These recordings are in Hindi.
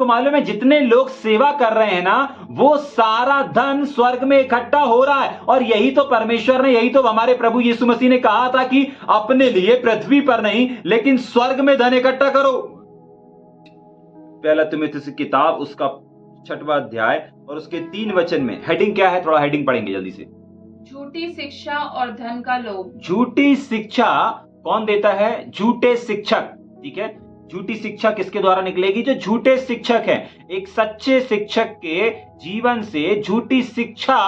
आपको मालूम है जितने लोग सेवा कर रहे हैं ना, वो सारा धन स्वर्ग में इकट्ठा हो रहा है। और यही तो परमेश्वर ने, यही तो हमारे प्रभु यीशु मसीह ने कहा था कि अपने लिए पृथ्वी पर नहीं लेकिन स्वर्ग में धन इकट्ठा करो। पहला तिमुथियुस की किताब उसका 6वां अध्याय और उसके 3 वचन में हेडिंग क्या है, थोड़ा हेडिंग पढ़ेंगे जल्दी से। झूठी शिक्षा और धन का लोभ। झूठी शिक्षा कौन देता है? झूठे शिक्षक। ठीक है, झूठी शिक्षा किसके द्वारा निकलेगी? जो झूठे शिक्षक हैं। एक सच्चे शिक्षक के जीवन से झूठी शिक्षा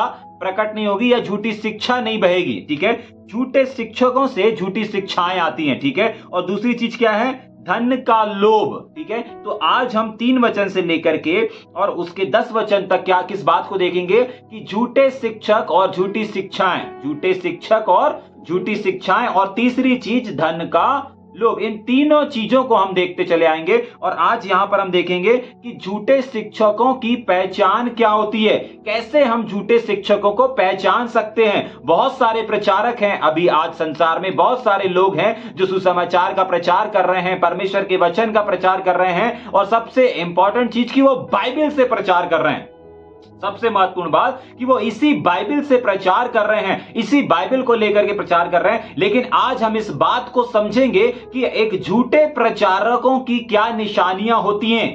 प्रकट नहीं होगी या झूठी शिक्षा नहीं बहेगी। ठीक है, झूठे शिक्षकों से झूठी शिक्षाएं आती हैं। ठीक है, और दूसरी चीज क्या है? धन का लोभ। ठीक है, तो आज हम 3 वचन से लेकर के और उसके 10 वचन तक क्या किस बात को देखेंगे कि झूठे शिक्षक और झूठी शिक्षाएं, झूठे शिक्षक और झूठी शिक्षाएं, और तीसरी चीज धन का लोभ। इन तीनों चीजों को हम देखते चले आएंगे। और आज यहां पर हम देखेंगे कि झूठे शिक्षकों की पहचान क्या होती है, कैसे हम झूठे शिक्षकों को पहचान सकते हैं। बहुत सारे प्रचारक हैं अभी आज संसार में, बहुत सारे लोग हैं जो सुसमाचार का प्रचार कर रहे हैं, परमेश्वर के वचन का प्रचार कर रहे हैं, और सबसे इंपॉर्टेंट चीज कि वो बाइबल से प्रचार कर रहे हैं। सबसे महत्वपूर्ण बात कि वो इसी बाइबल से प्रचार कर रहे हैं, इसी बाइबल को लेकर के प्रचार कर रहे हैं। लेकिन आज हम इस बात को समझेंगे कि एक झूठे प्रचारकों की क्या निशानियां होती हैं।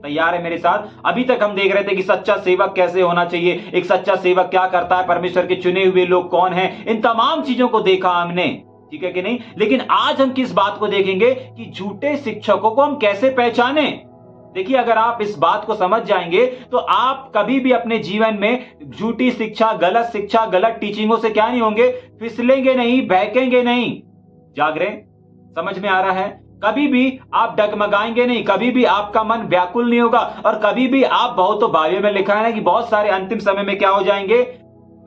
तैयार है मेरे साथ? अभी तक हम देख रहे थे कि सच्चा सेवक कैसे होना चाहिए, एक सच्चा सेवक क्या करता है, परमेश्वर के चुने हुए लोग कौन हैं, इन तमाम चीजों को देखा हमने। ठीक है कि नहीं? लेकिन आज हम किस बात को देखेंगे कि झूठे शिक्षकों को हम कैसे पहचाने। देखिए, अगर आप इस बात को समझ जाएंगे तो आप कभी भी अपने जीवन में झूठी शिक्षा, गलत टीचिंगों से क्या नहीं होंगे, फिसलेंगे नहीं, बहकेंगे नहीं। जाग रहे? समझ में आ रहा है? कभी भी आप डगमगाएंगे नहीं, कभी भी आपका मन व्याकुल नहीं होगा, और कभी भी आप बहुत, तो बाइबल में लिखा है ना कि बहुत सारे अंतिम समय में क्या हो जाएंगे,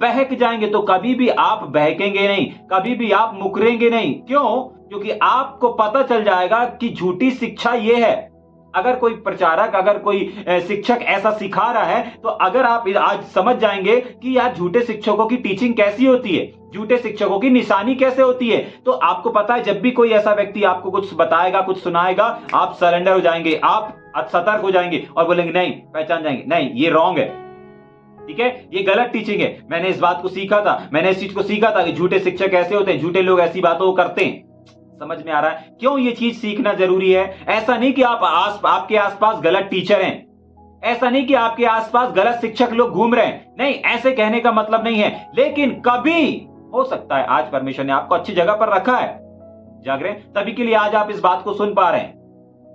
बहक जाएंगे। तो कभी भी आप बहकेंगे नहीं, कभी भी आप मुकरेंगे नहीं। क्यों? क्योंकि आपको पता चल जाएगा कि झूठी शिक्षा ये है। अगर कोई प्रचारक, अगर कोई शिक्षक ऐसा सिखा रहा है, तो अगर आप आज समझ जाएंगे कि यार झूठे शिक्षकों की टीचिंग कैसी होती है, झूठे शिक्षकों की निशानी कैसे होती है, तो आपको पता है जब भी कोई ऐसा व्यक्ति आपको कुछ बताएगा, कुछ सुनाएगा, आप सरेंडर हो जाएंगे, आप सतर्क हो जाएंगे और बोलेंगे नहीं, पहचान जाएंगे, नहीं ये रॉन्ग है। ठीक है, ये गलत टीचिंग है, मैंने इस बात को सीखा था, मैंने इस चीज को सीखा था कि झूठे शिक्षक ऐसे होते हैं, झूठे लोग ऐसी बातों को करते हैं। समझ में आ रहा है क्यों ये चीज सीखना जरूरी है? ऐसा नहीं कि आपके आसपास गलत टीचर हैं, ऐसा नहीं कि आपके आसपास गलत शिक्षक लोग घूम रहे हैं, नहीं, ऐसे कहने का मतलब नहीं है। लेकिन कभी हो सकता है आज परमेश्वर ने आपको अच्छी जगह पर रखा है, जाग रहे, तभी के लिए आज आप इस बात को सुन पा रहे हैं।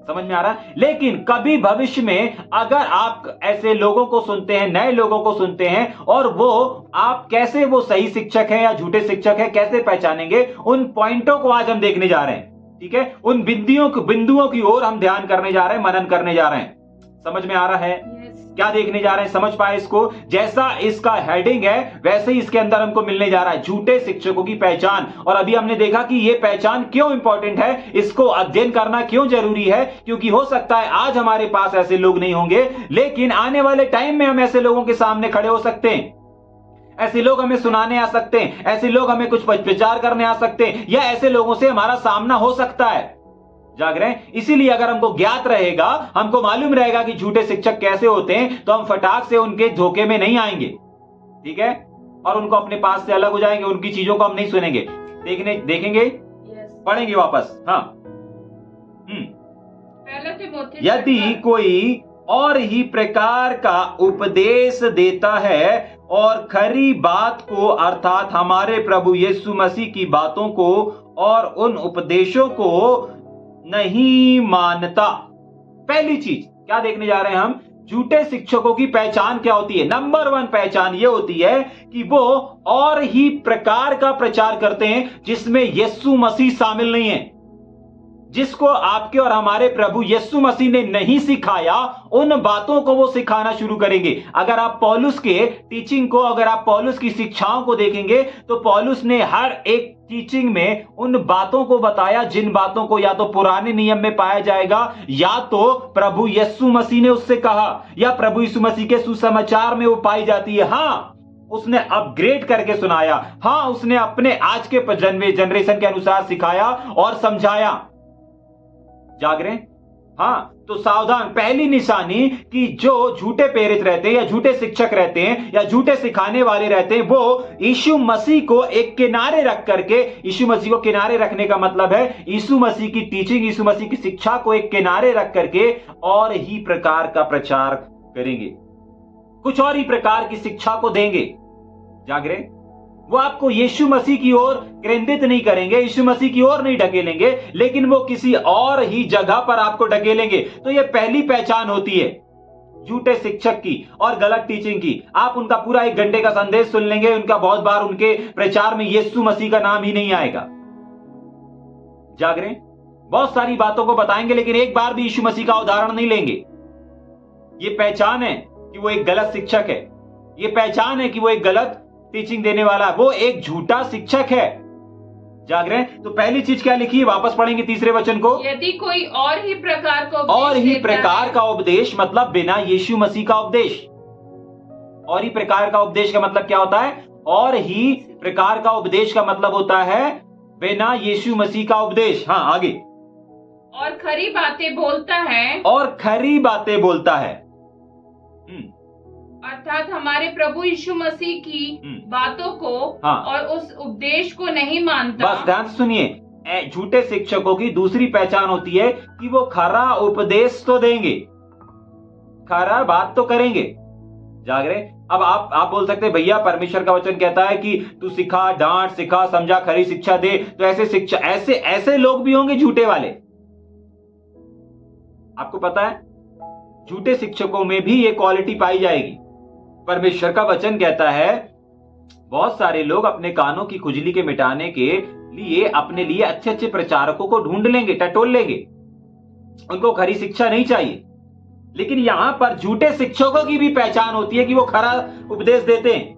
समझ में आ रहा है? लेकिन कभी भविष्य में अगर आप ऐसे लोगों को सुनते हैं, नए लोगों को सुनते हैं, और वो आप कैसे वो सही शिक्षक है या झूठे शिक्षक है कैसे पहचानेंगे, उन पॉइंटों को आज हम देखने जा रहे हैं। ठीक है, उन बिंदुओं की ओर हम ध्यान करने जा रहे हैं, मनन करने जा रहे हैं। समझ में आ रहा है क्या देखने जा रहे हैं? समझ पाए इसको? जैसा इसका हेडिंग है वैसे ही इसके अंदर हमको मिलने जा रहा है, झूठे शिक्षकों की पहचान। और अभी हमने देखा कि यह पहचान क्यों इंपॉर्टेंट है, इसको अध्ययन करना क्यों जरूरी है, क्योंकि हो सकता है आज हमारे पास ऐसे लोग नहीं होंगे, लेकिन आने वाले टाइम में हम ऐसे लोगों के सामने खड़े हो सकते हैं। ऐसे लोग हमें सुनाने आ सकते हैं, ऐसे लोग हमें कुछ प्रचार करने आ सकते हैं, या ऐसे लोगों से हमारा सामना हो सकता है। जाग रहे हैं? इसीलिए अगर हमको ज्ञात रहेगा, हमको मालूम रहेगा कि झूठे शिक्षक कैसे होते हैं, तो हम फटाक से उनके धोखे में नहीं आएंगे। ठीक है, और उनको अपने पास से अलग हो जाएंगे, उनकी चीजों को हम नहीं सुनेंगे, देखेंगे, पढ़ेंगे वापस। हाँ, यदि कोई और ही प्रकार का उपदेश देता है और खरी बात को, अर्थात हमारे प्रभु यीशु मसीह की बातों को और उन उपदेशों को नहीं मानता। पहली चीज क्या देखने जा रहे हैं हम? झूठे शिक्षकों की पहचान क्या होती है? नंबर 1 पहचान यह होती है कि वो और ही प्रकार का प्रचार करते हैं जिसमें यीशु मसीह शामिल नहीं है। जिसको आपके और हमारे प्रभु यीशु मसीह ने नहीं सिखाया, उन बातों को वो सिखाना शुरू करेंगे। अगर आप पौलुस के टीचिंग को, अगर आप पौलुस की शिक्षाओं को देखेंगे, तो पौलुस ने हर एक टीचिंग में उन बातों को बताया जिन बातों को या तो पुराने नियम में पाया जाएगा, या तो प्रभु यीशु मसीह ने उससे कहा, या प्रभु यीशु मसीह के सुसमाचार में वो पाई जाती है। हाँ, उसने अपग्रेड करके सुनाया, हाँ, उसने अपने आज के जनरेशन के अनुसार सिखाया और समझाया। जाग रहे हैं? हाँ, तो सावधान, पहली निशानी कि जो झूठे प्रेरित रहते हैं या झूठे शिक्षक रहते हैं या झूठे सिखाने वाले रहते हैं, वो यीशु मसीह को एक किनारे रख करके, यीशु मसीह को किनारे रखने का मतलब है यीशु मसीह की टीचिंग, यीशु मसीह की शिक्षा को एक किनारे रख करके और ही प्रकार का प्रचार करेंगे, कुछ और ही प्रकार की शिक्षा को देंगे। जाग रहे? वो आपको यीशु मसीह की ओर केंद्रित नहीं करेंगे, यीशु मसीह की ओर नहीं ढकेलेंगे, लेकिन वो किसी और ही जगह पर आपको ढकेलेंगे। तो ये पहली पहचान होती है झूठे शिक्षक की और गलत टीचिंग की। आप उनका पूरा 1 घंटे का संदेश सुन लेंगे, उनका बहुत बार उनके प्रचार में यीशु मसीह का नाम ही नहीं आएगा। जाग रहे? बहुत सारी बातों को बताएंगे, लेकिन एक बार भी यीशु मसीह का उदाहरण नहीं लेंगे। ये पहचान है कि वो एक गलत शिक्षक है, ये पहचान है कि वो एक गलत टीचिंग देने वाला है, वो एक झूठा शिक्षक है। जाग रहे हैं? तो पहली चीज क्या लिखी है, वापस पढ़ेंगे तीसरे वचन को। यदि कोई और ही प्रकार का उपदेश और ही देता प्रकार है, का उपदेश मतलब बिना यीशु मसीह का उपदेश। और ही प्रकार का उपदेश का मतलब क्या होता है? और ही प्रकार का उपदेश का मतलब होता है बिना यीशु मसीह का उपदेश। हाँ, आगे। और खरी बातें बोलता है, और खरी बातें बोलता है, अर्थात हमारे प्रभु यीशु मसीह की बातों को हाँ। और उस उपदेश को नहीं मानता। बस ध्यान से सुनिए, झूठे शिक्षकों की दूसरी पहचान होती है कि वो खरा उपदेश तो देंगे, खरा बात तो करेंगे। जाग रहे? अब आप बोल सकते हैं भैया परमेश्वर का वचन कहता है कि तू सिखा, डांट, सिखा, समझा, खरी शिक्षा दे। तो ऐसे लोग भी होंगे झूठे वाले। आपको पता है झूठे शिक्षकों में भी ये क्वालिटी पाई जाएगी। परमेश्वर का वचन कहता है बहुत सारे लोग अपने कानों की खुजली के मिटाने के लिए अपने लिए अच्छे अच्छे प्रचारकों को ढूंढ लेंगे, टटोल लेंगे, उनको खरी शिक्षा नहीं चाहिए। लेकिन यहां पर झूठे शिक्षकों की भी पहचान होती है कि वो खरा उपदेश देते हैं।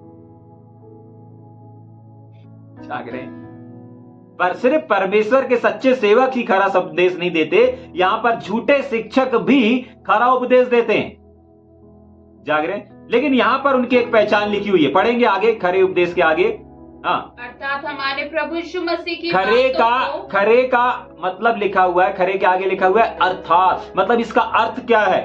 पर सिर्फ परमेश्वर के सच्चे सेवक ही खरा उपदेश नहीं देते, यहां पर झूठे शिक्षक भी खरा उपदेश देते हैं। जाग रहे? लेकिन यहां पर उनकी एक पहचान लिखी हुई है, पढ़ेंगे आगे, खरे उपदेश के आगे। हाँ, अर्थात हमारे प्रभु यीशु मसीह की खरे का मतलब लिखा हुआ है, खरे के आगे लिखा हुआ है अर्थात। मतलब इसका अर्थ क्या है,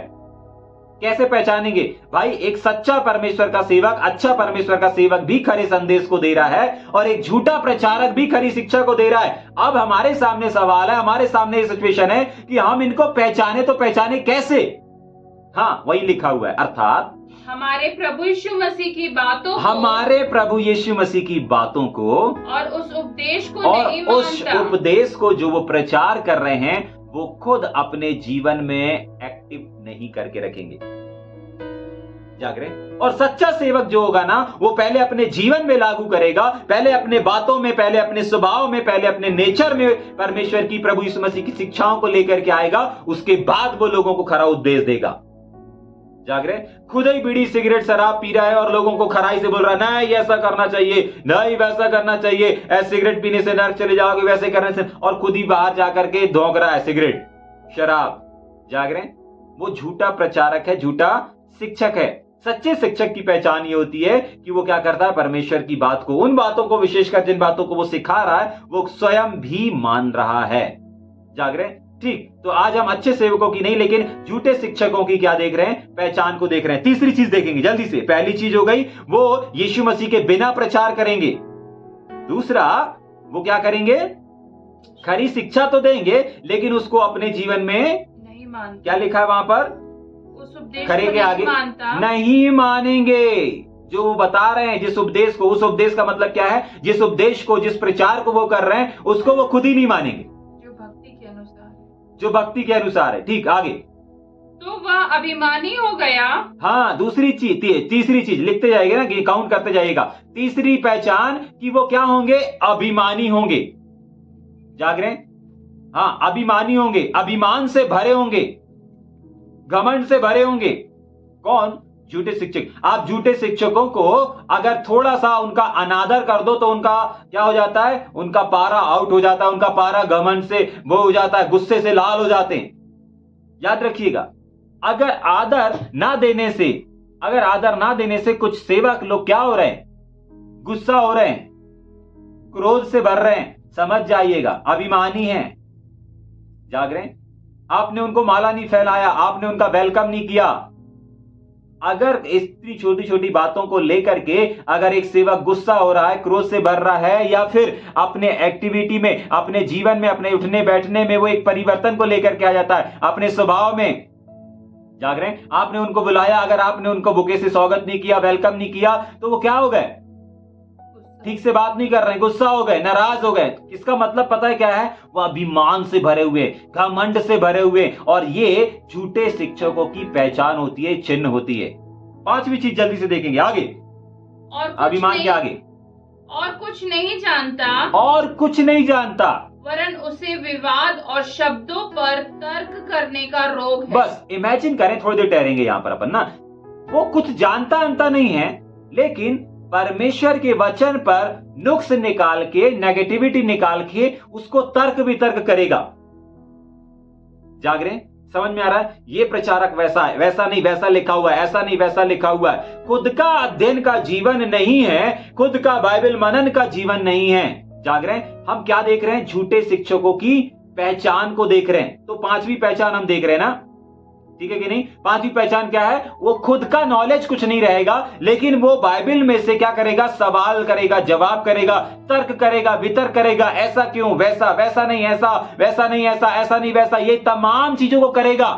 कैसे पहचानेंगे? भाई एक सच्चा परमेश्वर का सेवक, अच्छा परमेश्वर का सेवक भी खरे संदेश को दे रहा है और एक झूठा प्रचारक भी खरी शिक्षा को दे रहा है। अब हमारे सामने सवाल है, हमारे सामने ये सिचुएशन है कि हम इनको पहचाने, तो पहचाने कैसे? हाँ, वही लिखा हुआ है, अर्थात हमारे प्रभु यीशु मसीह की बातों को, हमारे प्रभु यीशु मसीह की बातों को और उस उपदेश को और नहीं उस मानता। उपदेश को जो वो प्रचार कर रहे हैं वो खुद अपने जीवन में एक्टिव नहीं करके रखेंगे। जाग रहे? और सच्चा सेवक जो होगा ना, वो पहले अपने जीवन में लागू करेगा, पहले अपने बातों में, पहले अपने स्वभाव में, पहले अपने नेचर में परमेश्वर की, प्रभु यीशु मसीह की शिक्षाओं को लेकर के आएगा। उसके बाद वो लोगों को खरा उपदेश देगा। जाग रहे? खुद ही बीड़ी सिगरेट शराब पी रहा है और लोगों को खराई से बोल रहा है नहीं ऐसा करना चाहिए, नहीं वैसा करना चाहिए, ऐसे सिगरेट पीने से नरक चले जाओगे, वैसे करने से, और खुद ही बाहर जाकर के धोंक रहा है सिगरेट शराब। जाग रहे? वो झूठा प्रचारक है, झूठा शिक्षक है। सच्चे शिक्षक की पहचान ये होती है कि वो क्या करता है, परमेश्वर की बात को, उन बातों को, विशेषकर जिन बातों को वो सिखा रहा है, वो स्वयं भी मान रहा है। जाग रहे? ठीक, तो आज हम अच्छे सेवकों की नहीं, लेकिन झूठे शिक्षकों की क्या देख रहे हैं, पहचान को देख रहे हैं। तीसरी चीज देखेंगे जल्दी से। पहली चीज हो गई वो यीशु मसीह के बिना प्रचार करेंगे। दूसरा, वो क्या करेंगे, खरी शिक्षा तो देंगे लेकिन उसको अपने जीवन में नहीं मानता। क्या लिखा है वहां पर, उस उपदेश खरे को के नहीं आगे मानता। नहीं मानेंगे। जो वो बता रहे हैं जिस उपदेश को, उस उपदेश का मतलब क्या है, जिस उपदेश को, जिस प्रचार को वो कर रहे हैं उसको वो खुद ही नहीं मानेंगे, जो भक्ति के अनुसार है। ठीक, आगे। तो वह अभिमानी हो गया। हाँ, दूसरी चीज, तीसरी चीज लिखते जाएगा ना, काउंट करते जाइएगा। तीसरी पहचान कि वो क्या होंगे, अभिमानी होंगे। जाग रहे? हाँ, अभिमानी होंगे, अभिमान से भरे होंगे, घमंड से भरे होंगे। कौन? झूठे शिक्षक। आप झूठे शिक्षकों को अगर थोड़ा सा उनका अनादर कर दो तो उनका क्या हो जाता है, उनका पारा आउट हो जाता है, उनका पारा घमंड से वो हो जाता है, गुस्से से लाल हो जाते हैं। याद रखिएगा, अगर आदर ना देने से कुछ सेवक लोग क्या हो रहे हैं, गुस्सा हो रहे हैं, क्रोध से भर रहे हैं, समझ जाइएगा, अभिमानी हैं। जाग रहे हैं? आपने उनको माला नहीं फैलाया, आपने उनका वेलकम नहीं किया। अगर इतनी छोटी छोटी बातों को लेकर के अगर एक सेवक गुस्सा हो रहा है, क्रोध से भर रहा है, या फिर अपने एक्टिविटी में, अपने जीवन में, अपने उठने बैठने में वो एक परिवर्तन को लेकर के आ जाता है, अपने स्वभाव में, जाग रहे हैं, आपने उनको बुलाया, अगर आपने उनको बुके से स्वागत नहीं किया, वेलकम नहीं किया, तो वो क्या हो गए? ठीक से बात नहीं कर रहे हैं, गुस्सा हो गए, नाराज हो गए। इसका मतलब पता है क्या है? वो अभिमान से भरे हुए, घमंड से भरे हुए, और ये झूठे शिक्षकों की पहचान होती है, चिन्ह होती है। पांचवी चीज जल्दी से देखेंगे आगे, और अभिमान के आगे, और कुछ नहीं जानता, और कुछ नहीं जानता, वरन उसे विवाद और शब्दों पर तर्क करने का रोग है। बस इमेजिन करें, थोड़ी देर ठहरेंगे यहां पर अपन ना। वो कुछ जानता अंता नहीं है, लेकिन परमेश्वर के वचन पर नुक्स निकाल के, नेगेटिविटी निकाल के उसको तर्क वितर्क करेगा। जाग रहे? समझ में आ रहा है? ये प्रचारक वैसा है, वैसा नहीं, वैसा लिखा हुआ है, ऐसा नहीं, वैसा लिखा हुआ है। खुद का अध्ययन का जीवन नहीं है, खुद का बाइबल मनन का जीवन नहीं है। जाग रहे हैं? हम क्या देख रहे हैं? झूठे शिक्षकों की पहचान को देख रहे हैं। तो पांचवी पहचान हम देख रहे हैं ना, ठीक है कि नहीं? पांचवी पहचान क्या है? वो खुद का नॉलेज कुछ नहीं रहेगा, लेकिन वो बाइबल में से क्या करेगा? सवाल करेगा, जवाब करेगा, तर्क करेगा, वितर्क करेगा। ऐसा क्यों, वैसा, वैसा नहीं ऐसा, वैसा नहीं ऐसा, ऐसा नहीं वैसा, ये तमाम चीजों को करेगा।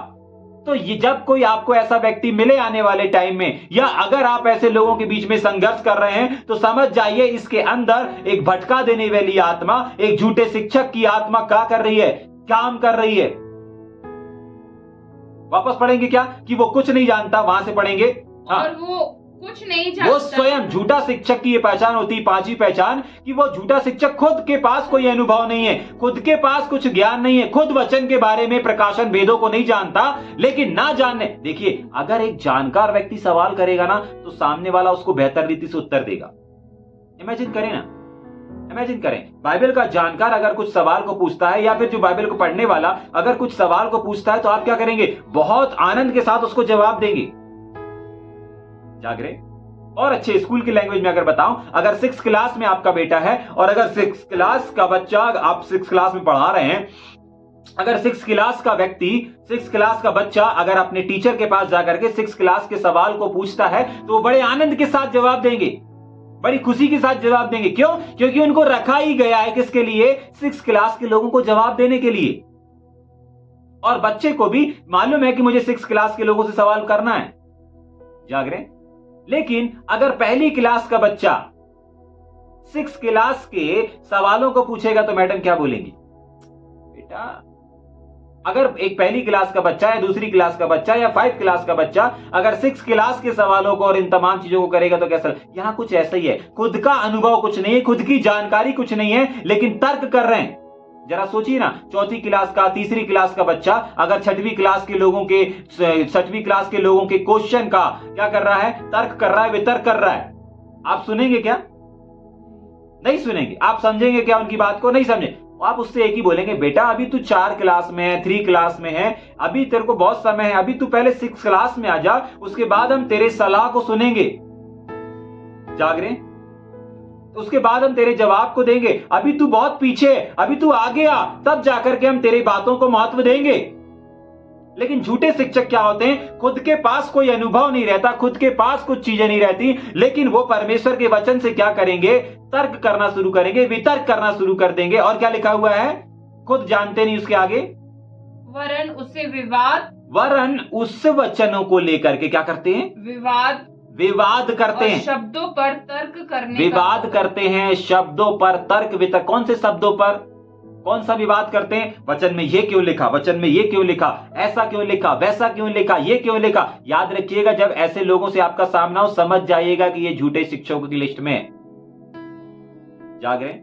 तो ये जब कोई आपको ऐसा व्यक्ति मिले आने वाले टाइम में, या अगर आप ऐसे लोगों के बीच में संघर्ष कर रहे हैं, तो समझ जाइए इसके अंदर एक भटका देने वाली आत्मा, एक झूठे शिक्षक की आत्मा क्या कर रही है? काम कर रही है। वापस पढ़ेंगे क्या? कि वो कुछ नहीं जानता, वहां से पढ़ेंगे। हाँ। और वो कुछ नहीं जानता, वो स्वयं झूठा शिक्षक की ये पहचान होती है, पांचवी पहचान, कि वो झूठा शिक्षक खुद के पास कोई अनुभव नहीं है, खुद के पास कुछ ज्ञान नहीं है, खुद वचन के बारे में, प्रकाशन वेदों को नहीं जानता। लेकिन ना जानने, देखिए, अगर एक जानकार व्यक्ति सवाल करेगा ना, तो सामने वाला उसको बेहतर रीति से उत्तर देगा। इमेजिन करें ना, इमेजिन करें, बाइबल का जानकार अगर कुछ सवाल को पूछता है, या फिर जो बाइबल को पढ़ने वाला अगर कुछ सवाल को पूछता है, तो आप क्या करेंगे? बहुत आनंद के साथ उसको जवाब देंगे। जाग रहे? और अच्छे स्कूल की लैंग्वेज में अगर बताऊं, अगर 6th क्लास में आपका बेटा है, और अगर 6th क्लास का बच्चा, आप 6th क्लास में पढ़ा रहे हैं, अगर 6th क्लास का व्यक्ति, 6th क्लास का बच्चा अगर अपने टीचर के पास जाकर के 6th क्लास के सवाल को पूछता है, तो वो बड़े आनंद के साथ जवाब देंगे, बड़ी खुशी के साथ जवाब देंगे। क्यों? क्योंकि उनको रखा ही गया है किसके लिए? 6th क्लास के लोगों को जवाब देने के लिए। और बच्चे को भी मालूम है कि मुझे 6th क्लास के लोगों से सवाल करना है। जाग रहे? लेकिन अगर पहली क्लास का बच्चा 6th क्लास के सवालों को पूछेगा, तो मैडम क्या बोलेंगी? बेटा, अगर एक पहली क्लास का बच्चा या दूसरी क्लास का बच्चा या 5th क्लास का बच्चा अगर 6th क्लास के सवालों को और इन तमाम चीजों को करेगा, तो कैसा? यहां कुछ ऐसा ही है, खुद का अनुभव कुछ नहीं है, खुद की जानकारी कुछ नहीं है, लेकिन तर्क कर रहे हैं। जरा सोचिए ना, 4th क्लास का, 3री क्लास का बच्चा अगर 6वीं क्लास के लोगों के 6वीं क्लास के लोगों के क्वेश्चन का क्या कर रहा है? तर्क कर रहा है, वितर्क कर रहा है। आप सुनेंगे क्या? नहीं सुनेंगे। आप समझेंगे क्या उनकी बात को? नहीं समझे। आप उससे एक ही बोलेंगे, बेटा अभी तू 4 क्लास में है, 3 क्लास में है, अभी तेरे को बहुत समय है, अभी तू पहले 6 क्लास में आ जा, उसके बाद हम तेरे सलाह को सुनेंगे। जाग रहे? उसके बाद हम तेरे जवाब को देंगे। अभी तू बहुत पीछे है, अभी तू आगे आ, तब जाकर के हम तेरी बातों को महत्व देंगे। लेकिन झूठे शिक्षक क्या होते हैं? खुद के पास कोई अनुभव नहीं रहता, खुद के पास कुछ चीजें नहीं रहती, लेकिन वो परमेश्वर के वचन से क्या करेंगे? तर्क करना शुरू करेंगे, वितर्क करना शुरू कर देंगे। और क्या लिखा हुआ है? खुद जानते नहीं उसके आगे, वरन उसे विवाद, वरन उस वचनों को लेकर के क्या करते हैं? विवाद करते हैं, शब्दों पर तर्क करने, विवाद करते हैं, शब्दों पर तर्क वितर्क। कौन से शब्दों पर? कौन सा विवाद करते हैं? वचन में ये क्यों लिखा, वचन में ये क्यों लिखा, ऐसा क्यों लिखा, वैसा क्यों लिखा, ये क्यों लिखा। याद रखिएगा, जब ऐसे लोगों से आपका सामना हो, समझ जाइएगा कि ये झूठे शिक्षकों की लिस्ट में है। जाग रहे?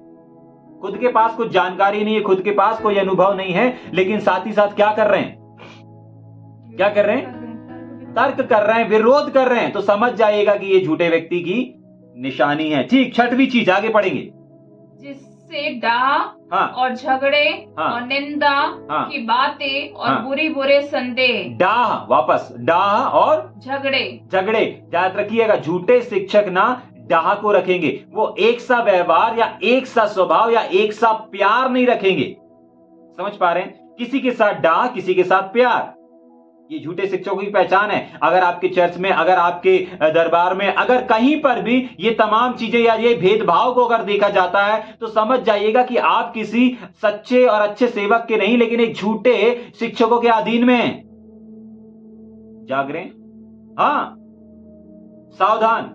खुद के पास कुछ जानकारी नहीं है, खुद के पास कोई अनुभव नहीं है, लेकिन साथ ही साथ क्या कर रहे हैं? क्या कर रहे हैं? तर्क कर रहे हैं, विरोध कर रहे हैं। तो समझ जाइएगा कि ये झूठे व्यक्ति की निशानी है। ठीक, 6वीं चीज आगे पढ़ेंगे, जिससे डाह और झगड़े और निंदा की बातें और बुरे संदेह। डाह, वापस डाह और झगड़े। याद रखिएगा, झूठे शिक्षक ना डाह को रखेंगे, वो एक सा व्यवहार या एक सा स्वभाव या एक सा प्यार नहीं रखेंगे। समझ पा रहे हैं? किसी के साथ डाह, किसी के साथ प्यार। ये झूठे शिक्षकों की पहचान है। अगर आपके चर्च में, अगर आपके दरबार में, अगर कहीं पर भी ये तमाम चीजें या ये भेदभाव को अगर देखा जाता है तो समझ जाइएगा कि आप किसी सच्चे और अच्छे सेवक के नहीं, लेकिन एक झूठे शिक्षकों के अधीन में हैं। जाग रहे हैं? हाँ, सावधान।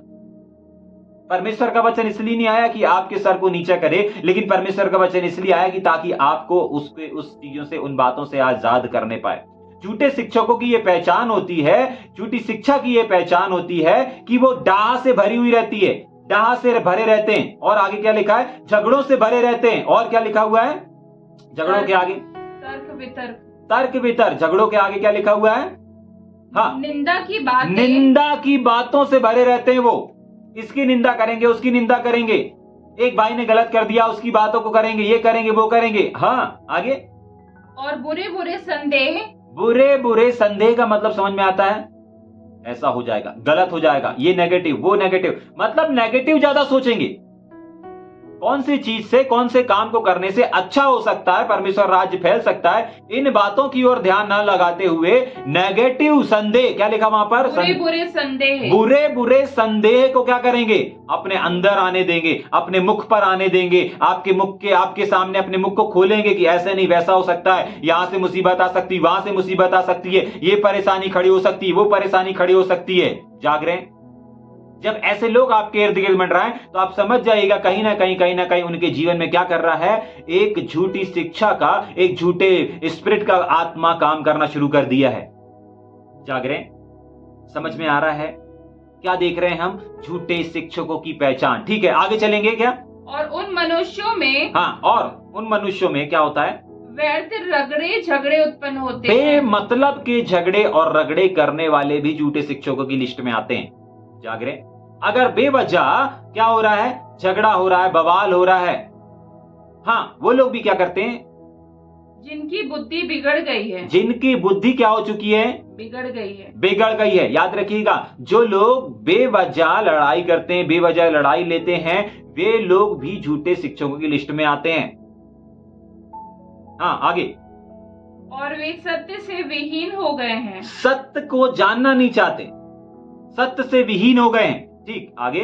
परमेश्वर का वचन इसलिए नहीं आया कि आपके सर को नीचा करे, लेकिन परमेश्वर का वचन इसलिए आया कि ताकि आपको उस चीजों से, उन बातों से आजाद करने पाए। झूठे शिक्षकों की यह पहचान होती है, झूठी शिक्षा की यह पहचान होती है कि वो डाह से भरी हुई रहती है, डाह से भरे रहते हैं। और आगे क्या लिखा है? झगड़ों से भरे रहते हैं। और क्या लिखा हुआ है? झगड़ों के आगे तर्क वितर्क। तर्क वितर्क। झगड़ों के आगे क्या लिखा हुआ है? हाँ, निंदा की बातें। निंदा की बातों से भरे रहते हैं। वो इसकी निंदा करेंगे, उसकी निंदा करेंगे। एक भाई ने गलत कर दिया, उसकी बातों को करेंगे, ये करेंगे, वो करेंगे। हाँ, आगे। और बुरे बुरे संदेह। बुरे बुरे संदेह का मतलब समझ में आता है? ऐसा हो जाएगा, गलत हो जाएगा, ये नेगेटिव, वो नेगेटिव, मतलब नेगेटिव ज्यादा सोचेंगे। कौन सी चीज से, कौन से काम को करने से अच्छा हो सकता है, परमेश्वर राज्य फैल सकता है, इन बातों की ओर ध्यान न लगाते हुए नेगेटिव संदेह, क्या लिखा वहां पर? बुरे बुरे संदेह। बुरे बुरे संदेह को क्या करेंगे? अपने अंदर आने देंगे, अपने मुख पर आने देंगे, आपके सामने अपने मुख को खोलेंगे कि ऐसे नहीं, वैसा हो सकता है, यहां से मुसीबत आ सकती है, वहां से मुसीबत आ सकती है, ये परेशानी खड़ी हो सकती है, वो परेशानी खड़ी हो सकती है। जाग रहे हैं? जब ऐसे लोग आपके इर्द गिर्द मंडराएं रहे हैं तो आप समझ जाइएगा कहीं ना कहीं उनके जीवन में क्या कर रहा है? एक झूठी शिक्षा का, एक झूठे स्पिरिट का आत्मा काम करना शुरू कर दिया है। जाग रहे हैं? समझ में आ रहा है? क्या देख रहे हैं हम? झूठे शिक्षकों की पहचान। ठीक है, आगे चलेंगे क्या? और उन मनुष्यों में, हाँ, और उन मनुष्यों में क्या होता है? व्यर्थ रगड़े झगड़े उत्पन्न होते हैं। बेमतलब के झगड़े और रगड़े करने वाले भी झूठे शिक्षकों की लिस्ट में आते हैं। जाग रहे? अगर बेवजह क्या हो रहा है? झगड़ा हो रहा है, बवाल हो रहा है, हाँ, वो लोग भी क्या करते हैं? जिनकी बुद्धि बिगड़ गई है। जिनकी बुद्धि क्या हो चुकी है? बिगड़ गई है। बिगड़ गई है। याद रखिएगा, जो लोग बेवजह लड़ाई करते हैं, बेवजह लड़ाई लेते हैं, वे लोग भी झूठे शिक्षकों की लिस्ट में आते हैं। हाँ, आगे। और वे सत्य से विहीन हो गए हैं। सत्य को जानना नहीं चाहते, सत्य से विहीन हो गए हैं। ठीक, आगे।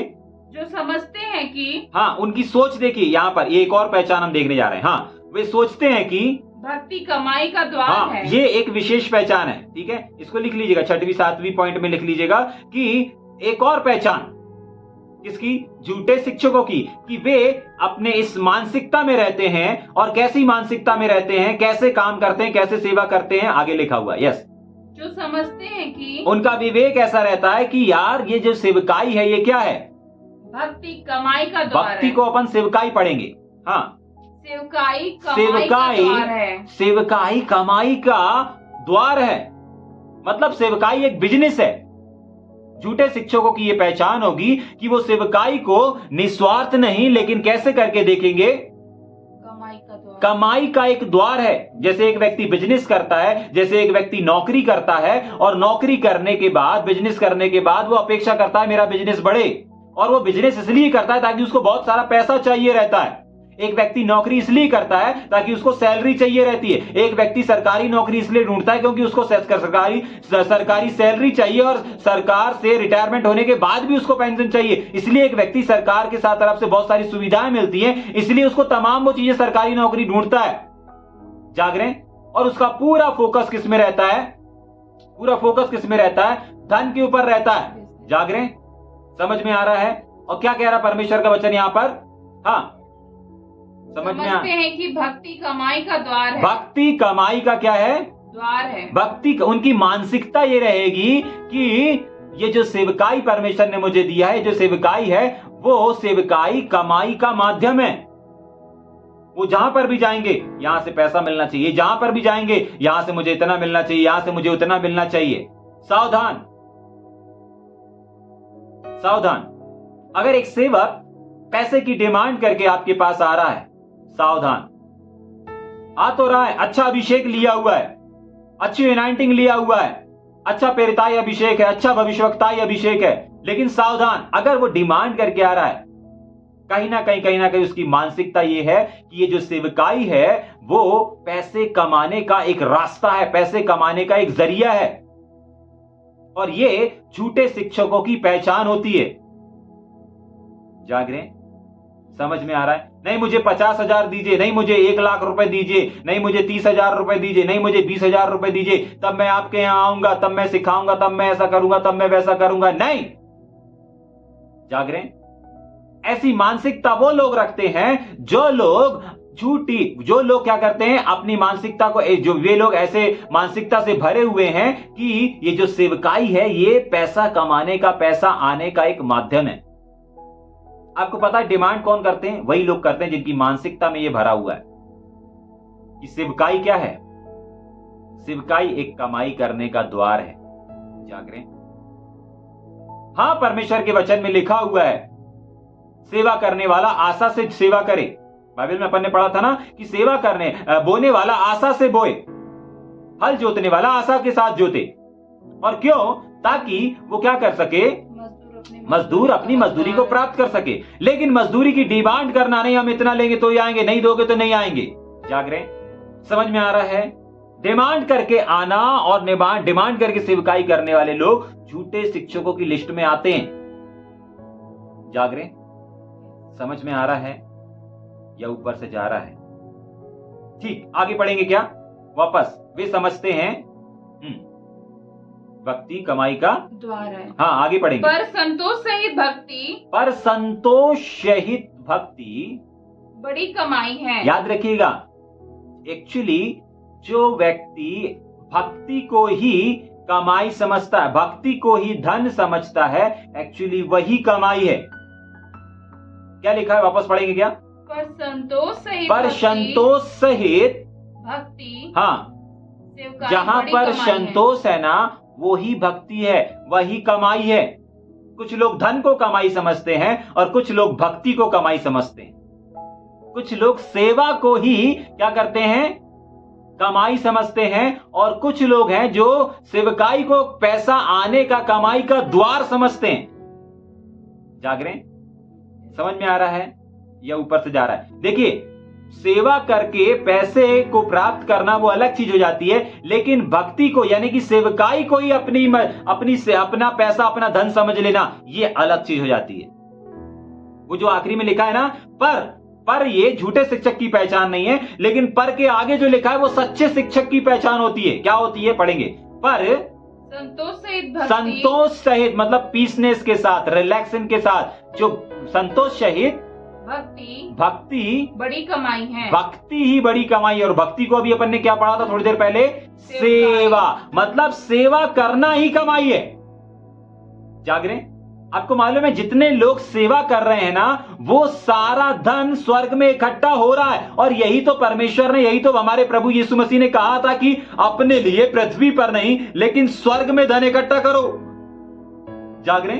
जो समझते हैं कि, हाँ, उनकी सोच देखिए, यहाँ पर एक और पहचान हम देखने जा रहे हैं। हाँ, वे सोचते हैं कि भक्ति कमाई का द्वार है। ये एक विशेष पहचान है। ठीक है, इसको लिख लीजिएगा, 6वीं 7वीं पॉइंट में लिख लीजिएगा कि एक और पहचान किसकी? झूठे शिक्षकों की, कि वे अपने इस मानसिकता में रहते हैं। और कैसी मानसिकता में रहते हैं, कैसे काम करते हैं, कैसे सेवा करते हैं, आगे लिखा हुआ। यस, जो समझते हैं कि, उनका विवेक ऐसा रहता है कि यार ये जो सेवकाई है ये क्या है? भक्ति कमाई का द्वार है। भक्ति को अपन सेवकाई पढ़ेंगे। हाँ, सेवकाई कमाई का द्वार है। सेवकाई कमाई का द्वार है, मतलब सेवकाई एक बिजनेस है। झूठे शिक्षकों की यह पहचान होगी कि वो सेवकाई को निस्वार्थ नहीं, लेकिन कैसे करके देखेंगे? कमाई का एक द्वार है। जैसे एक व्यक्ति बिजनेस करता है, जैसे एक व्यक्ति नौकरी करता है, और नौकरी करने के बाद, बिजनेस करने के बाद वो अपेक्षा करता है मेरा बिजनेस बढ़े, और वो बिजनेस इसलिए करता है ताकि उसको बहुत सारा पैसा चाहिए रहता है। एक व्यक्ति नौकरी इसलिए करता है ताकि उसको सैलरी चाहिए रहती है। एक व्यक्ति सरकारी नौकरी इसलिए ढूंढता है क्योंकि उसको सरकारी सैलरी चाहिए, और सरकार से रिटायरमेंट होने के बाद भी उसको पेंशन चाहिए। इसलिए एक व्यक्ति सरकार के साथ तरफ से बहुत सारी सुविधाएं मिलती हैं, इसलिए उसको तमाम वो चीजें सरकारी नौकरी ढूंढता है। जाग रहे हैं? और उसका पूरा फोकस किस में रहता है? पूरा फोकस किस में रहता है? धन के ऊपर रहता है। जाग रहे हैं? समझ में आ रहा है? और क्या कह रहा परमेश्वर का वचन यहां पर? हाँ, समझते हैं कि भक्ति कमाई का द्वार है। भक्ति कमाई का क्या है? द्वार है। भक्ति, उनकी मानसिकता ये रहेगी कि ये जो सेवकाई परमेश्वर ने मुझे दिया है, जो सेवकाई है, वो सेवकाई कमाई का माध्यम है। वो जहां पर भी जाएंगे यहां से पैसा मिलना चाहिए, जहां पर भी जाएंगे यहां से मुझे इतना मिलना चाहिए, यहां से मुझे उतना मिलना चाहिए। सावधान, सावधान। अगर एक सेवक पैसे की डिमांड करके आपके पास आ रहा है, सावधान। आ तो रहा है, अच्छा अभिषेक लिया हुआ है, अच्छी एनाइंटिंग लिया हुआ है, अच्छा पेरिताई अभिषेक है, अच्छा भविष्यवक्ताई अभिषेक है, लेकिन सावधान, अगर वो डिमांड करके आ रहा है कहीं ना कहीं उसकी मानसिकता ये है कि ये जो सेवकाई है वो पैसे कमाने का एक रास्ता है, पैसे कमाने का एक जरिया है, और ये झूठे शिक्षकों की पहचान होती है। जाग रहे हैं? समझ में आ रहा है? नहीं मुझे 50,000 दीजिए, नहीं मुझे 1,00,000 रुपए दीजिए, नहीं मुझे 30,000 रुपए दीजिए, नहीं मुझे 20,000 रुपए दीजिए, तब मैं आपके यहां आऊंगा, तब मैं सिखाऊंगा, तब मैं ऐसा करूंगा, तब मैं वैसा करूंगा। नहीं। जाग रहे हैं? ऐसी मानसिकता वो लोग रखते हैं जो लोग क्या करते हैं, अपनी मानसिकता को, जो वे लोग ऐसे मानसिकता से भरे हुए हैं कि ये जो सेवकाई है ये पैसा कमाने का, पैसा आने का एक माध्यम है। आपको पता है डिमांड कौन करते हैं? वही लोग करते हैं जिनकी मानसिकता में ये भरा हुआ है कि सेवकाई क्या है? सेवकाई एक कमाई करने का द्वार है। जाग रहे हैं? हां, परमेश्वर के वचन में लिखा हुआ है, सेवा करने वाला आशा से सेवा करे। बाइबल में अपन ने पढ़ा था ना कि सेवा करने, बोने वाला आशा से बोए, हल जोतने वाला आशा के साथ जोते। और क्यों? ताकि वो क्या कर सके, मजदूर अपनी मजदूरी को प्राप्त कर सके। लेकिन मजदूरी की डिमांड करना नहीं, हम इतना लेंगे तो ही आएंगे, नहीं दोगे तो नहीं आएंगे। जाग रहे? समझ में आ रहा है? डिमांड करके आना और डिमांड करके सेवकाई करने वाले लोग झूठे शिक्षकों की लिस्ट में आते हैं। जाग रहे? समझ में आ रहा है या ऊपर से जा रहा है? ठीक, आगे पढ़ेंगे क्या? वापस वे समझते हैं भक्ति कमाई का द्वार है। हाँ, आगे पढ़ेंगे। पर संतोष सहित भक्ति बड़ी कमाई है। याद रखिएगा, एक्चुअली जो व्यक्ति भक्ति को ही कमाई समझता है, भक्ति को ही धन समझता है, एक्चुअली वही कमाई है। क्या लिखा है? वापस पढ़ेंगे क्या? पर संतोष सहित भक्ति, हाँ, जहां पर संतोष है ना, वो ही भक्ति है, वही कमाई है। कुछ लोग धन को कमाई समझते हैं और कुछ लोग भक्ति को कमाई समझते हैं। कुछ लोग सेवा को ही क्या करते हैं, कमाई समझते हैं, और कुछ लोग हैं जो सेवकाई को पैसा आने का, कमाई का द्वार समझते हैं। जाग रहे हैं? समझ में आ रहा है या ऊपर से जा रहा है? देखिए, सेवा करके पैसे को प्राप्त करना वो अलग चीज हो जाती है, लेकिन भक्ति को यानी कि सेवकाई को ही अपना पैसा, अपना धन समझ लेना, ये अलग चीज हो जाती है। वो जो आखिरी में लिखा है ना, पर ये झूठे शिक्षक की पहचान नहीं है, लेकिन पर के आगे जो लिखा है वो सच्चे शिक्षक की पहचान होती है। क्या होती है? पढ़ेंगे। पर संतोष सहित मतलब पीसनेस के साथ, रिलैक्सन के साथ, जो संतोष सहित भक्ति बड़ी कमाई है। भक्ति ही बड़ी कमाई है। और भक्ति को अभी अपन ने क्या पढ़ा था थोड़ी देर पहले? सेवा, मतलब सेवा करना ही कमाई है। जाग रहे? आपको मालूम है जितने लोग सेवा कर रहे हैं ना, वो सारा धन स्वर्ग में इकट्ठा हो रहा है। और यही तो परमेश्वर ने, यही तो हमारे प्रभु यीशु मसीह ने कहा था कि अपने लिए पृथ्वी पर नहीं लेकिन स्वर्ग में धन इकट्ठा करो। जाग रहे?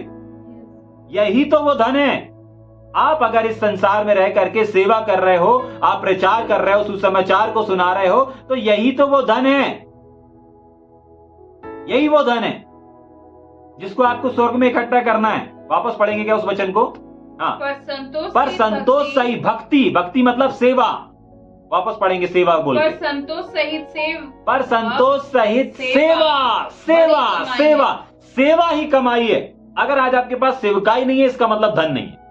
यही तो वो धन है। आप अगर इस संसार में रह करके सेवा कर रहे हो, आप प्रचार कर रहे हो, सुसमाचार को सुना रहे हो, तो यही तो वो धन है। यही वो धन है जिसको आपको स्वर्ग में इकट्ठा करना है। वापस पढ़ेंगे क्या उस वचन को? हाँ, पर संतोष सही भक्ति मतलब सेवा। वापस पढ़ेंगे सेवा बोल के। पर संतोष सहित सेवा ही कमाई है। अगर आज आपके पास सेवकाई नहीं है, इसका मतलब धन नहीं है।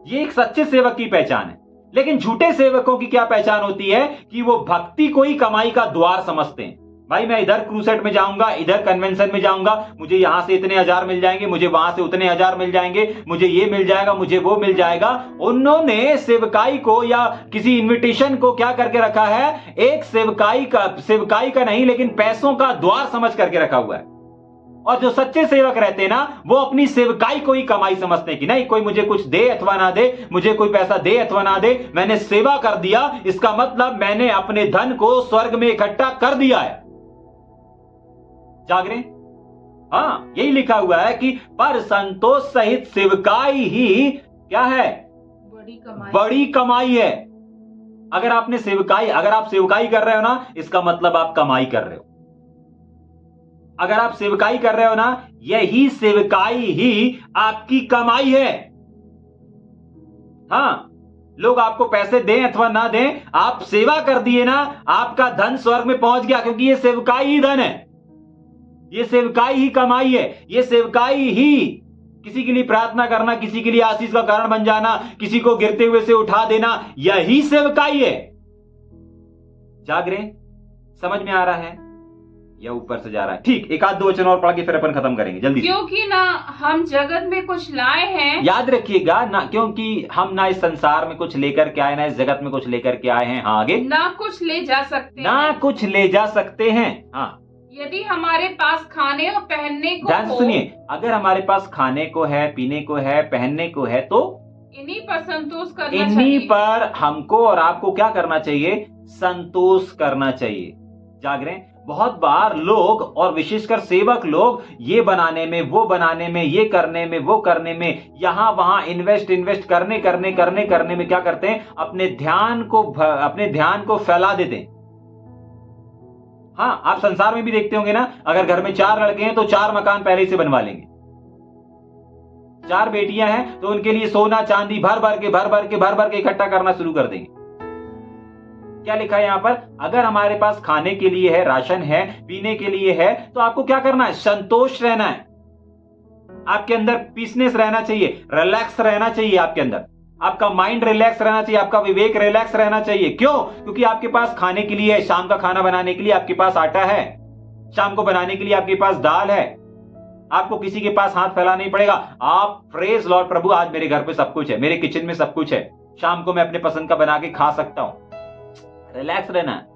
ये एक सच्चे सेवक की पहचान है। लेकिन झूठे सेवकों की क्या पहचान होती है कि वो भक्ति को ही कमाई का द्वार समझते हैं। भाई मैं इधर क्रूसेट में जाऊंगा, इधर कन्वेंशन में जाऊंगा, मुझे यहां से इतने हजार मिल जाएंगे, मुझे वहां से उतने हजार मिल जाएंगे, मुझे ये मिल जाएगा, मुझे वो मिल जाएगा। उन्होंने सेवकाई को या किसी इनविटेशन को क्या करके रखा है? एक सेवकाई का नहीं लेकिन पैसों का द्वार समझ करके रखा हुआ है। और जो सच्चे सेवक रहते हैं ना, वो अपनी सेवकाई को ही कमाई समझते हैं कि नहीं, कोई मुझे कुछ दे अथवा ना दे, मुझे कोई पैसा दे अथवा ना दे, मैंने सेवा कर दिया, इसका मतलब मैंने अपने धन को स्वर्ग में इकट्ठा कर दिया है। जाग रहे? हाँ, यही लिखा हुआ है कि पर संतोष सहित सेवकाई ही क्या है? बड़ी कमाई है। अगर आप सेवकाई कर रहे हो ना, इसका मतलब आप कमाई कर रहे हो। अगर आप सेवकाई कर रहे हो ना, यही सेवकाई ही आपकी कमाई है। हाँ, लोग आपको पैसे दें अथवा ना दें, आप सेवा कर दिए ना, आपका धन स्वर्ग में पहुंच गया, क्योंकि ये सेवकाई ही धन है, ये सेवकाई ही कमाई है, ये सेवकाई ही किसी के लिए प्रार्थना करना, किसी के लिए आशीष का कारण बन जाना, किसी को गिरते हुए से उठा देना, यही सेवकाई है। जाग रहे? समझ में आ रहा है या ऊपर से जा रहा है? ठीक, एक आध दो वचन और पढ़ के फिर अपन खत्म करेंगे जल्दी से। क्योंकि ना हम जगत में कुछ लाए हैं, याद रखिएगा ना, क्योंकि हम ना इस संसार में कुछ लेकर के आए, ना इस जगत में कुछ लेकर के आए हैं। हाँ, आगे। ना कुछ ले जा सकते ना हैं। कुछ ले जा सकते हैं। हाँ, यदि हमारे पास खाने और पहनने को ध्यान से सुनिए, अगर हमारे पास खाने को है, पीने को है, पहनने को है, तो इन्हीं पर संतोष करना चाहिए। इन्हीं पर हमको और आपको क्या करना चाहिए? संतोष करना चाहिए। जाग रहे हैं? बहुत बार लोग और विशेषकर सेवक लोग ये बनाने में, वो बनाने में, ये करने में, वो करने में, यहां वहां इन्वेस्ट करने में क्या करते हैं? अपने ध्यान को फैला देते हैं। हाँ, आप संसार में भी देखते होंगे ना, अगर घर में 4 लड़के हैं तो 4 मकान पहले से बनवा लेंगे। 4 बेटियां हैं तो उनके लिए सोना चांदी भर भर के इकट्ठा करना शुरू कर देंगे। क्या लिखा है यहां पर? अगर हमारे पास खाने के लिए है, राशन है, पीने के लिए है, तो आपको क्या करना है? संतोष रहना है। आपके अंदर पीसनेस रहना चाहिए, रिलैक्स रहना चाहिए आपके अंदर, आपका माइंड रिलैक्स रहना चाहिए, आपका विवेक रिलैक्स रहना चाहिए। क्यों? क्योंकि आपके पास खाने के लिए है, शाम का खाना बनाने के लिए आपके पास आटा है, शाम को बनाने के लिए आपके पास दाल है, आपको किसी के पास हाथ फैलाना नहीं पड़ेगा। आप प्रेज लॉर्ड, प्रभु आज मेरे घर पे सब कुछ है, मेरे किचन में सब कुछ है, शाम को मैं अपने पसंद का बना के खा सकता हूं। रिलैक्स रहना है।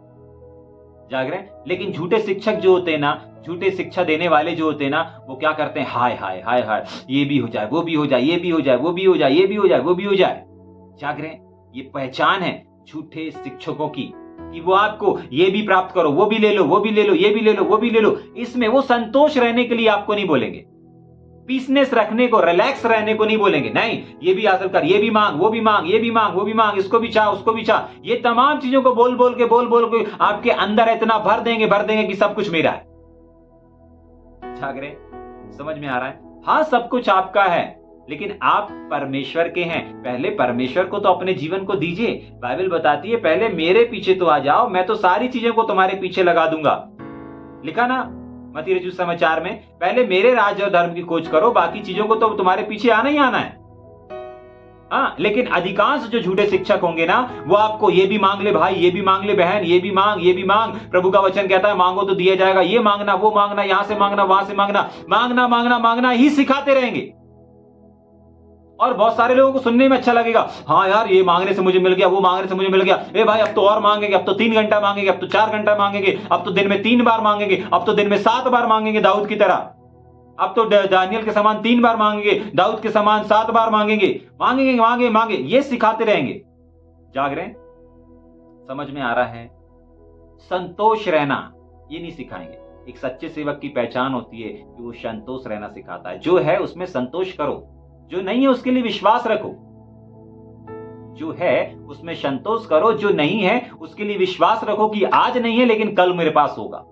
जाग रहे हैं? लेकिन झूठे शिक्षक जो होते हैं ना, झूठे शिक्षा देने वाले जो होते हैं ना, वो क्या करते हैं? हाय हाय हाय हाय, ये भी हो जाए, वो भी हो जाए, ये भी हो जाए, वो भी हो जाए, ये भी हो जाए, वो भी हो जाए। जाग रहे हैं? ये पहचान है झूठे शिक्षकों की, कि वो आपको ये भी प्राप्त करो, वो भी ले लो, वो भी ले लो, ये भी ले लो, वो भी ले लो। इसमें वो संतोष रहने के लिए आपको नहीं बोलेंगे, पीसनेस रखने को, रिलैक्स रहने को नहीं बोलेंगे। नहीं, ये भी हासिल कर, ये भी मांग, वो भी मांग, ये भी मांग, वो भी मांग, इसको भी चाह, उसको भी चाह। ये तमाम चीजों को बोल बोल के आपके अंदर इतना भर देंगे कि सब कुछ मेरा है। जाग रहे? समझ में आ रहा है? हाँ, सब कुछ आपका है, लेकिन आप परमेश्वर के हैं। पहले परमेश्वर को तो अपने जीवन को दीजिए। बाइबल बताती है पहले मेरे पीछे तो आ जाओ, मैं तो सारी चीजों को तुम्हारे पीछे लगा दूंगा। लिखा ना मत्ती रचित समाचार में, पहले मेरे राज्य और धर्म की खोज करो, बाकी चीजों को तो तुम्हारे पीछे आना ही आना है। हाँ, लेकिन अधिकांश जो झूठे शिक्षक होंगे ना, वो आपको ये भी मांग ले भाई, ये भी मांग ले बहन, ये भी मांग, ये भी मांग। प्रभु का वचन कहता है मांगो तो दिया जाएगा, ये मांगना, वो मांगना, यहां से मांगना, वहां से मांगना, मांगना मांगना मांगना ही सिखाते रहेंगे। और बहुत सारे लोगों को सुनने में अच्छा लगेगा, हाँ यार ये मांगने से मुझे मिल गया, वो मांगने से मुझे मिल गया, ए भाई अब तो और मांगेंगे, अब तो 3 घंटा मांगेंगे, अब तो 4 घंटा मांगेंगे, अब तो दिन में 3 बार मांगेंगे, अब तो दिन में 7 बार मांगेंगे दाऊद की तरह, अब तो दानियल के समान 3 बार मांगेंगे, दाऊद के समान 7 बार मांगेंगे, मांगेंगे मांगे मांगे, ये सिखाते रहेंगे। जाग रहे हैं? समझ में आ रहा है? संतोष रहना ये नहीं सिखाएंगे। एक सच्चे सेवक की पहचान होती है कि वो संतोष रहना सिखाता है। जो है उसमें संतोष करो, जो नहीं है उसके लिए विश्वास रखो। जो है उसमें संतोष करो, जो नहीं है उसके लिए विश्वास रखो कि आज नहीं है लेकिन कल मेरे पास होगा।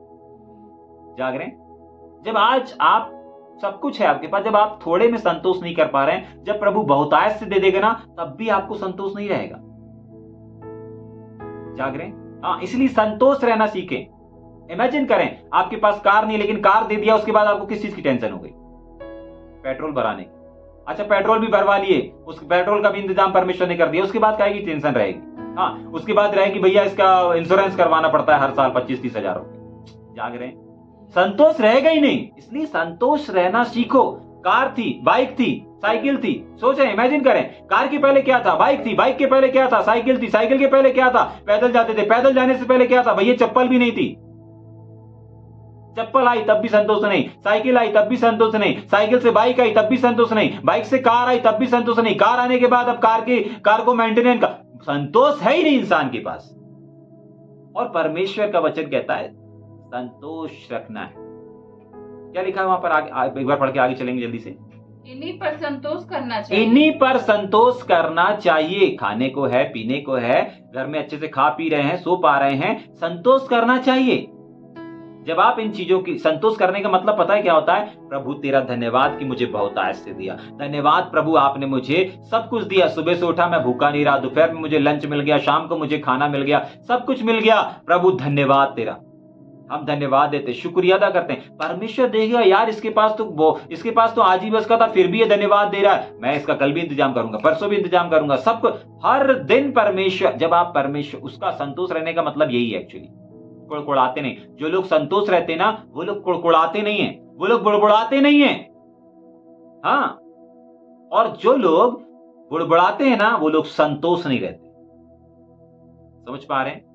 जाग रहे हैं? जब आज आप सब कुछ है आपके पास, जब आप थोड़े में संतोष नहीं कर पा रहे हैं, जब प्रभु बहुतायत से दे देगा ना, तब भी आपको संतोष नहीं रहेगा। जाग रहे हैं? हाँ, इसलिए संतोष रहना सीखें। इमेजिन करें आपके पास कार नहीं, लेकिन कार दे दिया, उसके बाद आपको किस चीज की टेंशन हो गई? पेट्रोल भराने की। अच्छा, पेट्रोल भी भरवा लिए, उस पेट्रोल का भी इंतजाम परमेश्वर ने कर दिया, उसके बाद काहे की टेंशन रहेगी? हाँ, उसके बाद रहेगी भैया इसका इंश्योरेंस करवाना पड़ता है हर साल 25-30 हजार रुपए। जाग रहे हैं? संतोष रहेगा ही नहीं। इसलिए संतोष रहना सीखो। कार थी, बाइक थी, साइकिल थी, सोचें, इमेजिन करें, कार के पहले क्या था? बाइक थी, बाइक के पहले क्या था? साइकिल थी, साइकिल के पहले क्या था? पैदल जाते थे, पैदल जाने से पहले क्या था? भैया चप्पल भी नहीं थी, चप्पल आई तब भी संतोष नहीं, साइकिल आई तब भी संतोष नहीं, साइकिल से बाइक आई तब भी संतोष नहीं, बाइक से कार आई तब भी संतोष नहीं, कार आने के बाद अब कार को मेंटेनेंस का संतोष है ही नहीं इंसान के पास। और परमेश्वर का वचन कहता है संतोष रखना है। क्या लिखा है वहां पर? आगे एक बार पढ़ के आगे चलेंगे जल्दी से। इन्हीं पर संतोष करना चाहिए। इन्हीं पर संतोष करना चाहिए। खाने को है, पीने को है, घर में अच्छे से खा पी रहे हैं, सो पा रहे हैं, संतोष करना चाहिए। जब आप इन चीजों की संतोष करने का मतलब पता है क्या होता है? प्रभु तेरा धन्यवाद कि मुझे बहुत आयस्य दिया, धन्यवाद प्रभु आपने मुझे सब कुछ दिया, सुबह से उठा मैं भूखा नहीं रहा, दोपहर में मुझे लंच मिल गया, शाम को मुझे खाना मिल गया, सब कुछ मिल गया, प्रभु धन्यवाद तेरा। हम धन्यवाद देते, शुक्रिया अदा करते हैं। परमेश्वर देखेगा यार इसके पास तो आज ही बस का था, फिर भी ये धन्यवाद दे रहा है, मैं इसका कल भी इंतजाम करूंगा, परसों भी इंतजाम करूंगा, सबको हर दिन परमेश्वर। जब आप परमेश्वर, उसका संतोष रहने का मतलब यही है एक्चुअली, कुड़कुड़ाते नहीं। जो लोग संतोष रहते ना वो लोग कुड़कुड़ाते नहीं है, वो लोग बुड़बुड़ाते नहीं है। हाँ, और जो लोग बुड़बुड़ाते हैं ना वो लोग संतोष नहीं रहते। समझ पा रहे हैं?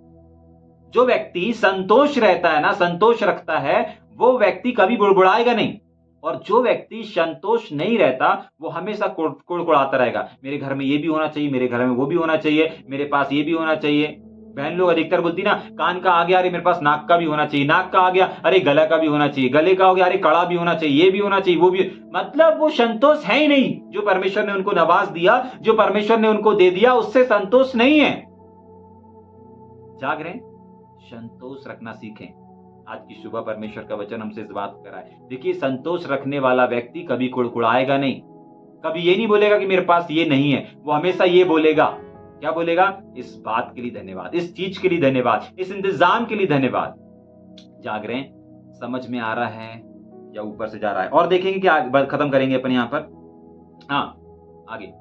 जो व्यक्ति संतोष रहता है ना, संतोष रखता है, वो व्यक्ति कभी बुड़बुड़ाएगा नहीं। और जो व्यक्ति संतोष नहीं रहता वो हमेशा कुड़कुड़ाता रहेगा, मेरे घर में ये भी होना चाहिए, मेरे घर में वो भी होना चाहिए, मेरे पास ये भी होना चाहिए। बहन लोग अधिकतर बोलती ना, कान का आ गया, अरे मेरे पास नाक का भी होना चाहिए, नाक का आ गया, अरे गला का भी होना चाहिए, गले का हो गया, अरे कड़ा भी होना चाहिए, ये भी होना चाहिए, वो भी। मतलब वो संतोष है ही नहीं। जो परमेश्वर ने उनको नवाज दिया, जो परमेश्वर ने उनको दे दिया, उससे संतोष नहीं है। जाग रहे हैं? संतोष रखना सीखें। आज की सुबह परमेश्वर का वचन हमसे इस बात कर रहा है। देखिए, संतोष रखने वाला व्यक्ति कभी कुड़कुड़ाएगा नहीं, कभी ये नहीं बोलेगा कि मेरे पास ये नहीं है। वो हमेशा ये बोलेगा, क्या बोलेगा? इस बात के लिए धन्यवाद, इस चीज के लिए धन्यवाद, इस इंतजाम के लिए धन्यवाद। जाग रहे हैं? समझ में आ रहा है या ऊपर से जा रहा है? और देखेंगे क्या खत्म करेंगे अपन यहाँ पर। हाँ, आगे।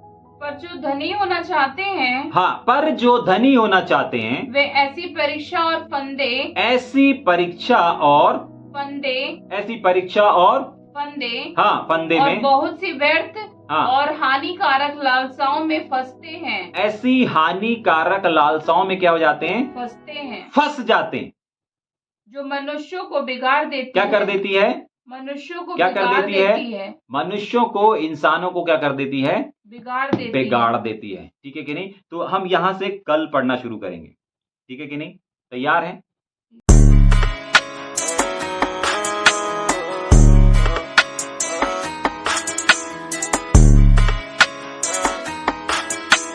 पर जो धनी होना चाहते हैं, हाँ, पर जो धनी होना चाहते हैं वे ऐसी परीक्षा और फंदे, ऐसी परीक्षा और फंदे, ऐसी परीक्षा और फंदे, हाँ, फंदे और में बहुत सी व्यर्थ हाँ, और हानिकारक लालसाओं में फंसते हैं। ऐसी हानिकारक लालसाओं में क्या हो जाते हैं? फंसते हैं, फंस जाते हैं। जो मनुष्यों को बिगाड़ देती क्या कर देती है? मनुष्यों को क्या कर बिगाड़ देती है? मनुष्यों को, इंसानों को क्या कर देती है? बिगाड़ देती है। ठीक है कि नहीं? तो हम यहां से कल पढ़ना शुरू करेंगे। ठीक है कि नहीं? तैयार हैं?